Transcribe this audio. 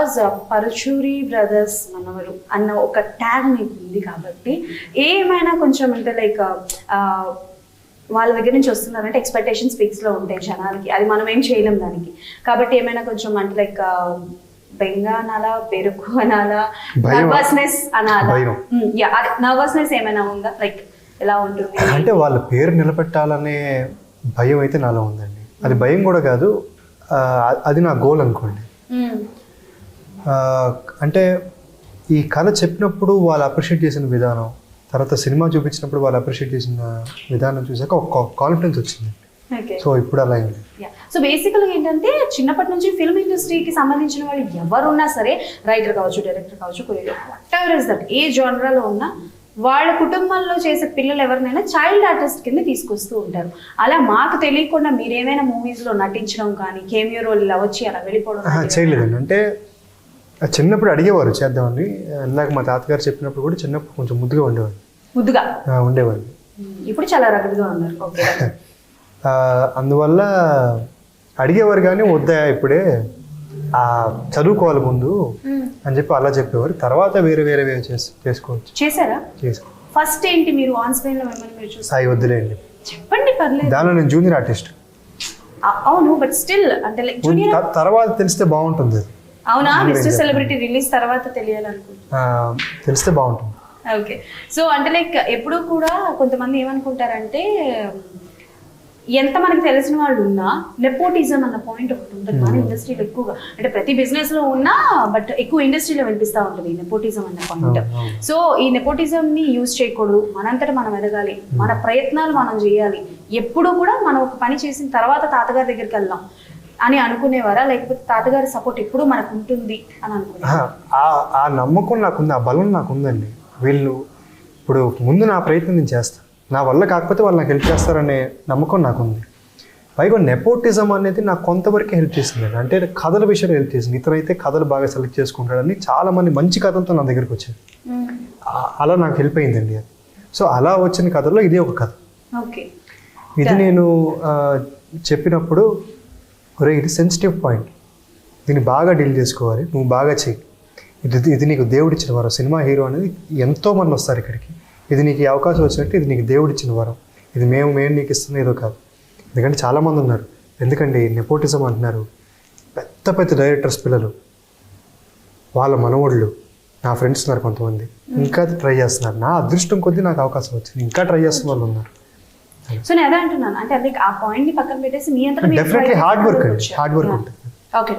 Because Paruchuri brothers మనవరు అన్న ఒక tag మీకు ఉంది కాబట్టి ఏమైనా కొంచెం అంటే లైక్ వాళ్ళ దగ్గర నుంచి వస్తున్నారంటే ఎక్స్పెక్టేషన్స్ ఫిక్స్లో ఉంటాయి జనాలకి, అది మనం ఏం చేయలేం దానికి. కాబట్టి ఏమైనా కొంచెం అంటే లైక్ బెంగ అనాలా, బెరుకు అనాలా, నర్వస్నెస్ అనాలా, అదే నర్వస్నెస్ ఏమైనా ఉందా? లైక్ ఎలా ఉంటుంది అంటే వాళ్ళ పేరు నిలబెట్టాలనే భయం అయితే నాలో ఉందండి. అది భయం కూడా కాదు, అది నా గోల్ అనుకోండి. అంటే ఈ కథ చెప్పినప్పుడు వాళ్ళు అప్రిషియేట్ చేసిన విధానం, తర్వాత సినిమా చూపించినప్పుడు వాళ్ళు అప్రిషియేట్ చేసిన విధానం చూసాక ఒక కాన్ఫిడెన్స్ వచ్చింది. సో ఇప్పుడు అలా అయింది. సో బేసికల్గా ఏంటంటే చిన్నప్పటి నుంచి ఫిల్మ్ ఇండస్ట్రీకి సంబంధించిన వాళ్ళు ఎవరున్నా సరే, రైటర్ కావచ్చు, డైరెక్టర్ కావచ్చు, వాటెవర్ ఇస్ దట్, ఏ జోనరాలో ఉన్నా వాళ్ళ కుటుంబంలో చేసే పిల్లలు ఎవరినైనా చైల్డ్ ఆర్టిస్ట్ కింద తీసుకొస్తూ ఉంటారు. అలా మాకు తెలియకుండా మీరు ఏమైనా మూవీస్లో నటించడం కానీ, కేమియో రోల్ ఇలా వచ్చి అలా వెళ్ళిపోవడం చేయలేదండి. అంటే చిన్నప్పుడు అడిగేవారు చేద్దామని. ఇందాక మా తాతగారు చెప్పినప్పుడు కూడా చిన్నప్పుడు కొంచెం ముద్దుగా ఉండేవాడు. ఇప్పుడు చాలా రగడుగా ఉన్నారు. ఓకే. అందువల్ల అడిగేవారు కానీ వద్దా ఇప్పుడే చదువుకోవాలి ముందు అని చెప్పి అలా చెప్పేవారు. తర్వాత వేరే చేసుకోవచ్చు. చేశారా? ఫస్ట్ ఏంటి మీరు ఆన్ స్క్రీన్ లో మిమ్మల్ని మీరు చూసారు? సాయి వద్దులేండి, చెప్పండి పర్లేదు. దానిలో నేను జూనియర్ ఆర్టిస్ట్. అవును, బట్ స్టిల్ అంటే లైక్ జూనియర్ తర్వాత తెలిస్తే బాగుంటుంది. అవునా? మిస్టర్ సెలబ్రిటీ రిలీజ్ తర్వాత తెలియాలనుకుంటున్నా, తెలిస్తే బాగుంటుంది. ఓకే. సో అంటే లైక్ ఎప్పుడు కూడా కొంతమంది ఏమనుకుంటారంటే ఎంత మనకి తెలిసిన వాళ్ళు ఉన్నా నెపోటిజం అన్న పాయింట్ ఒకటి ఉంటుంది మన ఇండస్ట్రీలో ఎక్కువగా. అంటే ప్రతి బిజినెస్ లో ఉన్నా బట్ ఎక్కువ ఇండస్ట్రీలో వినిపిస్తూ ఉంటుంది నెపోటిజం అన్న పాయింట్. సో ఈ నెపోటిజం ని యూజ్ చేయకూడదు, మనంతటా మనం ఎదగాలి, మన ప్రయత్నాలు మనం చేయాలి. ఎప్పుడు కూడా మనం ఒక పని చేసిన తర్వాత తాతగారి దగ్గరికి వెళ్దాం అని అనుకునేవారా, లేకపోతే తాతగారి సపోర్ట్ ఎప్పుడు మనకు ఉంటుంది అని అనుకునేవారా? ఆ నమ్మకం నాకుంది, ఆ బలం నాకుందండి. వీళ్ళు ఇప్పుడు ముందు నా ప్రయత్నం నేను చేస్తాను, నా వల్ల కాకపోతే వాళ్ళు నాకు హెల్ప్ చేస్తారనే నమ్మకం నాకుంది. పైగా నెపోటిజం అనేది నాకు కొంతవరకు హెల్ప్ చేసింది. అంటే కథల విషయంలో హెల్ప్ చేసింది. ఇతనైతే కథలు బాగా సెలెక్ట్ చేసుకుంటాడని చాలా మంది మంచి కథలతో నా దగ్గరికి వచ్చారు. అలా నాకు హెల్ప్ అయిందండి అది. సో అలా వచ్చిన కథల్లో ఇది ఒక కథ. ఇది నేను చెప్పినప్పుడు ఒరే ఇది సెన్సిటివ్ పాయింట్, దీన్ని బాగా డీల్ చేసుకోవాలి, నువ్వు బాగా చెయ్యి, ఇది నీకు దేవుడిచ్చిన వరం. సినిమా హీరో అనేది ఎంతోమంది వస్తారు ఇక్కడికి, ఇది నీకు ఈ అవకాశం వచ్చినట్టు ఇది నీకు దేవుడిచ్చిన వరం, ఇది మేము నీకు ఇస్తున్న ఏదో కాదు. ఎందుకంటే చాలామంది ఉన్నారు, ఎందుకండి నెపోటిజం అంటున్నారు, పెద్ద డైరెక్టర్స్ పిల్లలు, వాళ్ళ మనవళ్ళు, నా ఫ్రెండ్స్ ఉన్నారు కొంతమంది, ఇంకా ట్రై చేస్తున్నారు. నా అదృష్టం కొద్దీ నాకు అవకాశం వచ్చింది, ఇంకా ట్రై చేస్తున్న వాళ్ళు ఉన్నారు. సో నేను అదే అంటున్నాను, అంటే ఆ పాయింట్ ని పక్కన పెట్టేసి మీ అంతా డెఫినెట్లీ హార్డ్ వర్క్ ఉంటుంది. ఓకే.